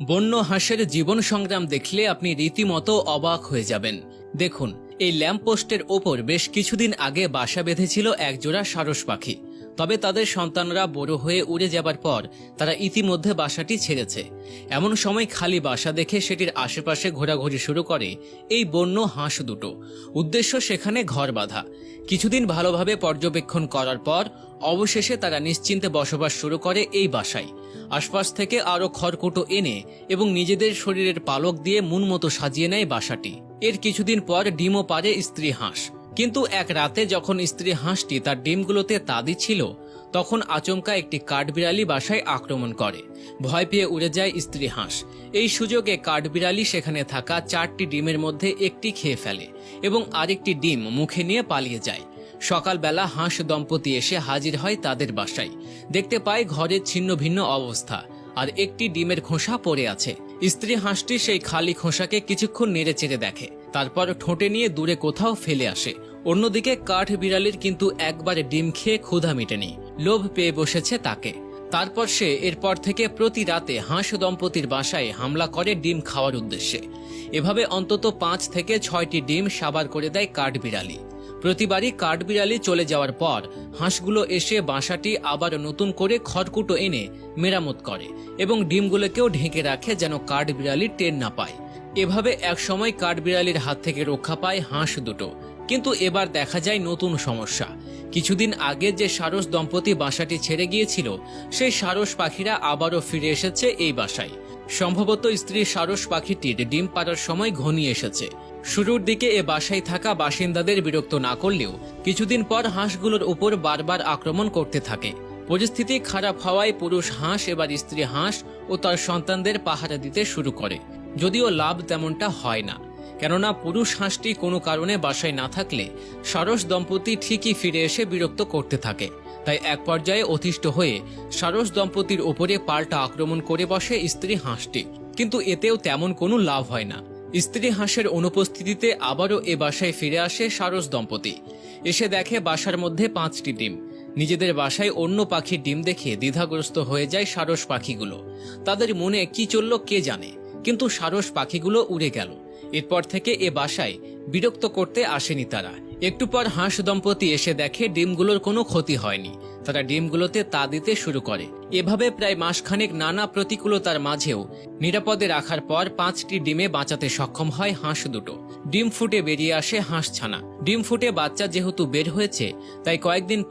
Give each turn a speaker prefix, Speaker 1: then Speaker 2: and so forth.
Speaker 1: বন্য হাঁসের জীবন সংগ্রাম দেখলে আপনি রীতিমতো অবাক হয়ে যাবেন। দেখুন, এই ল্যাম্পপোস্টের ওপর বেশ কিছুদিন আগে বাসা বেঁধেছিল একজোড়া সারস পাখি। তবে তাদের সন্তানরা বড় হয়ে উড়ে যাবার পর তারা ইতিমধ্যে বাসাটি ছেড়েছে। এমন সময় খালি বাসা দেখে সেটির আশেপাশে ঘোরাঘুরি শুরু করে এই বন্য হাঁস দুটো। উদ্দেশ্য সেখানে ঘর বাঁধা। কিছুদিন ভালোভাবে পর্যবেক্ষণ করার পর অবশেষে তারা নিশ্চিন্তে বসবাস শুরু করে এই বাসায়। আশপাশ থেকে আরো খড়কুটো এনে এবং নিজেদের শরীরের পালক দিয়ে মনমতো সাজিয়ে নেয় বাসাটি। এর কিছুদিন পর ডিমও পারে স্ত্রী হাঁস। কিন্তু এক রাতে যখন স্ত্রী হাঁসটি তার ডিমগুলোতে তা দিচ্ছিল, তখন আচমকা একটি কাঠবিড়ালি বাসায় আক্রমণ করে। ভয় পেয়ে উড়ে যায় স্ত্রী হাঁস। এই সুযোগে কাঠবিড়ালি সেখানে থাকা 4টি ডিমের মধ্যে একটি খেয়ে ফেলে এবং আরেকটি ডিম মুখে নিয়ে পালিয়ে যায়। সকালবেলা হাঁস দম্পতি এসে হাজির হয় তাদের বাসায়। দেখতে পায় ঘরের ছিন্ন ভিন্ন অবস্থা আর একটি ডিমের খোসা পড়ে আছে। স্ত্রী হাঁসটি সেই খালি খোসাকে কিছুক্ষণ নেড়ে চেড়ে দেখে, তারপর ঠোঁটে নিয়ে দূরে কোথাও ফেলে আসে। অন্যদিকে কাঠ বিড়ালির কিন্তু একবারে ডিম খেয়ে ক্ষুধা মেটেনি, লোভ পেয়ে বসেছে তাকে। তারপর সে এরপর থেকে প্রতি রাতে হাঁস দম্পতির বাসায় হামলা করে ডিম খাওয়ার উদ্দেশ্যে। এভাবে অন্তত 5 থেকে 6টি ডিম সাবার করে দেয় কাঠবিড়ালি। প্রতিবারই কাঠবিড়ালি চলে যাওয়ার পর হাঁসগুলো এসে বাসাটি আবার নতুন করে খড়কুটো এনে মেরামত করে এবং ডিমগুলোকেও ঢেকে রাখে যেন কাঠবিড়ালি টের না পায়। এভাবে একসময় কাঠবিড়ালির হাত থেকে রক্ষা পায় হাঁস দুটো। কিন্তু এবার দেখা যায় নতুন সমস্যা। কিছুদিন আগে যে সারস দম্পতি বাসাটি ছেড়ে গিয়েছিল, সেই সারস পাখিরা আবারও ফিরে এসেছে এই বাসায়। সম্ভবত স্ত্রী সারস পাখিটির ডিম পাড়ার সময় ঘনিয়ে এসেছে। শুরুর দিকে এ বাসায় থাকা বাসিন্দাদের বিরক্ত না করলেও কিছুদিন পর হাঁসগুলোর উপর বারবার আক্রমণ করতে থাকে। পরিস্থিতি খারাপ হওয়ায় পুরুষ হাঁস এবার স্ত্রী হাঁস ও তার সন্তানদের পাহারা দিতে শুরু করে। যদিও লাভ তেমনটা হয় না, কেননা পুরুষ হাঁসটি কোনো কারণে বাসায় না থাকলে সারস দম্পতি ঠিকই ফিরে এসে বিরক্ত করতে থাকে। তাই এক পর্যায়ে অতিষ্ঠ হয়ে সারস দম্পতির ওপরে পাল্টা আক্রমণ করে বসে স্ত্রী হাঁসটি। কিন্তু এতেও তেমন কোনো লাভ হয় না। স্ত্রী হাঁসের অনুপস্থিতিতে আবারও এ বাসায় ফিরে আসে সারস দম্পতি। এসে দেখে বাসার মধ্যে 5টি ডিম। নিজেদের বাসায় অন্য পাখির ডিম দেখে দ্বিধাগ্রস্ত হয়ে যায় সারস পাখিগুলো। তাদের মনে কি চলল কে জানে, কিন্তু সারস পাখিগুলো উড়ে গেল। এরপর থেকে এ বাসায় বিরক্ত করতে আসেনি তারা। একটু পর হাঁস দম্পতি এসে দেখে ডিমগুলোর কোনো ক্ষতি হয়নি। তারা ডিমগুলোতে তা দিতে শুরু করে। এভাবে প্রায় মাসখানেক নানা প্রতিকূলতার মাঝেও নিরাপদে রাখার পর 5টি ডিমে বাঁচাতে সক্ষম হয় হাঁস দুটো। ডিম ফুটে বেরিয়ে আসে হাঁস ছানা। ডিম ফুটে বাচ্চা যেহেতু বের হয়েছে, তাই কয়েকদিন পর